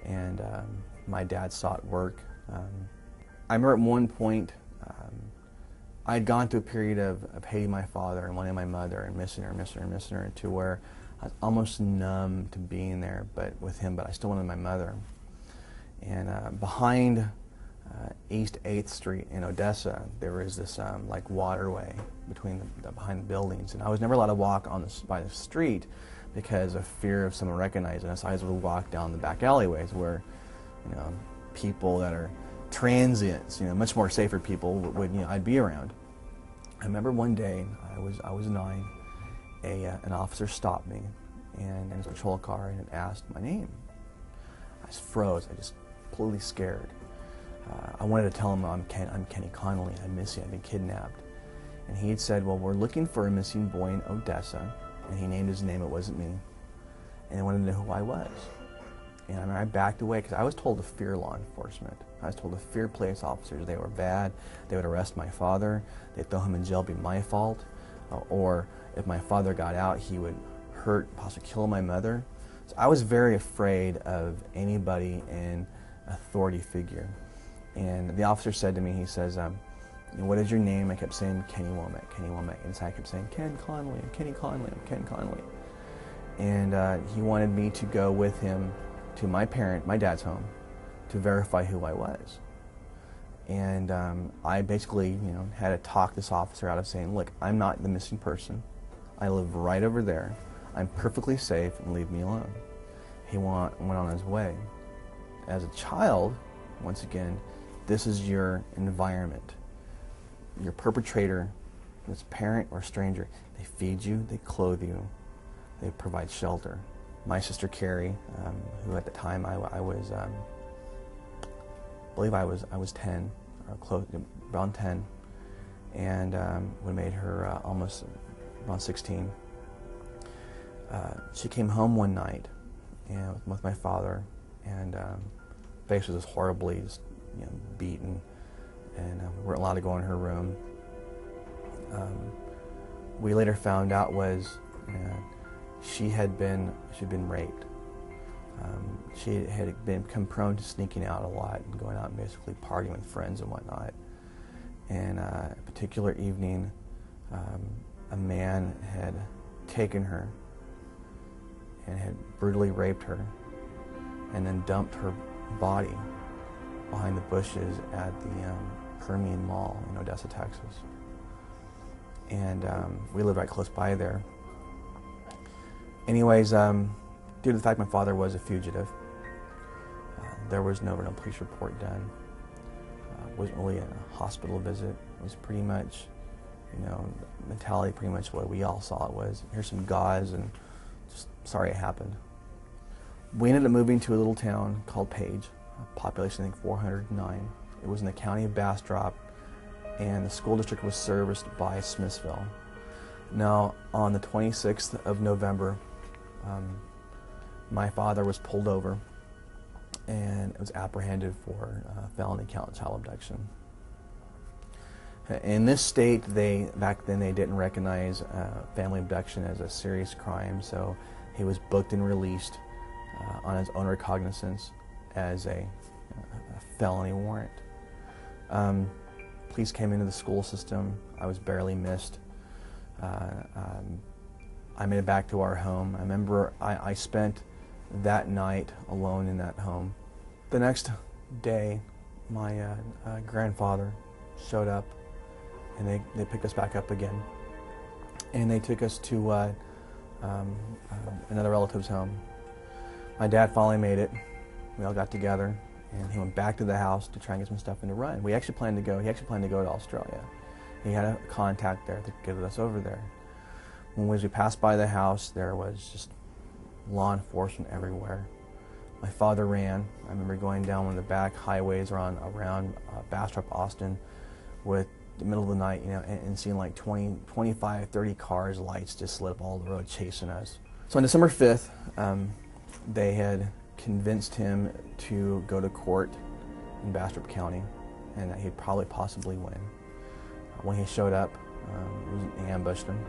and my dad sought work. I remember at one point I'd gone through a period of hating my father and wanting my mother and missing her, to where I was almost numb to being there with him, but I still wanted my mother. And behind East 8th Street in Odessa, there was this like waterway between behind the buildings, and I was never allowed to walk by the street because of fear of someone recognizing us. I would walk down the back alleyways where, people that are transients, much more safer people would I'd be around. I remember one day I was 9. An officer stopped me and in his patrol car and asked my name. I just froze. I just completely scared. I wanted to tell him I'm Kenny Connelly. I'm missing. I've been kidnapped. And he had said, well, we're looking for a missing boy in Odessa. And he named his name. It wasn't me. And they wanted to know who I was. And I remember I backed away because I was told to fear law enforcement. I was told to fear police officers. They were bad. They would arrest my father. They'd throw him in jail. It'd be my fault. Or if my father got out, he would hurt, possibly kill my mother. So I was very afraid of anybody in authority figure. And the officer said to me, he says, what is your name? I kept saying Kenny Womack, Kenny Womack. And so I kept saying, Ken Connelly, Kenny Connelly, Ken Connelly. And he wanted me to go with him to my dad's home, to verify who I was. And I basically, had to talk this officer out of saying, look, I'm not the missing person. I live right over there. I'm perfectly safe, and leave me alone. He went on his way. As a child, once again, this is your environment. Your perpetrator, this parent or stranger, they feed you, they clothe you, they provide shelter. My sister Carrie, who at the time I believe I was 10, or close, around 10, and we made her almost around 16. She came home one night, with my father, and face was just horribly beaten, and we weren't allowed to go in her room. We later found out was she'd been raped. She had become prone to sneaking out a lot and going out and basically partying with friends and whatnot. And a particular evening, a man had taken her and had brutally raped her and then dumped her body behind the bushes at the Permian Mall in Odessa, Texas. And we lived right close by there. Anyways, due to the fact my father was a fugitive, there was no police report done. It wasn't really a hospital visit. It was pretty much, mentality pretty much what we all saw it was. Here's some gauze and just sorry it happened. We ended up moving to a little town called Page, a population I think 409. It was in the county of Bastrop, and the school district was serviced by Smithsville. Now, on the 26th of November, my father was pulled over and was apprehended for felony child abduction. In this state, back then they didn't recognize family abduction as a serious crime, so he was booked and released on his own recognizance as a felony warrant. Police came into the school system. I was barely missed. I made it back to our home. I remember I spent that night alone in that home. The next day, my grandfather showed up, and they picked us back up again. And they took us to another relative's home. My dad finally made it. We all got together, and he went back to the house to try and get some stuff in to run. He actually planned to go to Australia. He had a contact there that could get us over there. When we passed by the house, there was just law enforcement everywhere. My father ran. I remember going down one of the back highways around Bastrop, Austin, with the middle of the night, and seeing like 20, 25, 30 cars, lights just lit up all the road chasing us. So on December 5th, they had convinced him to go to court in Bastrop County, and that he'd probably possibly win. When he showed up, we ambushed him,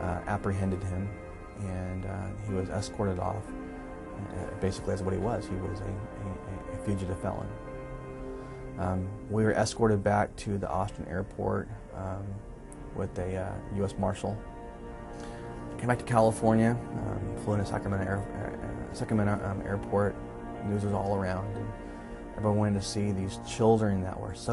apprehended him, and he was escorted off Basically, that's what he was. He was a fugitive felon. We were escorted back to the Austin airport with a U.S. Marshal. Came back to California, flew into Sacramento Airport. News was all around, and everyone wanted to see these children that were so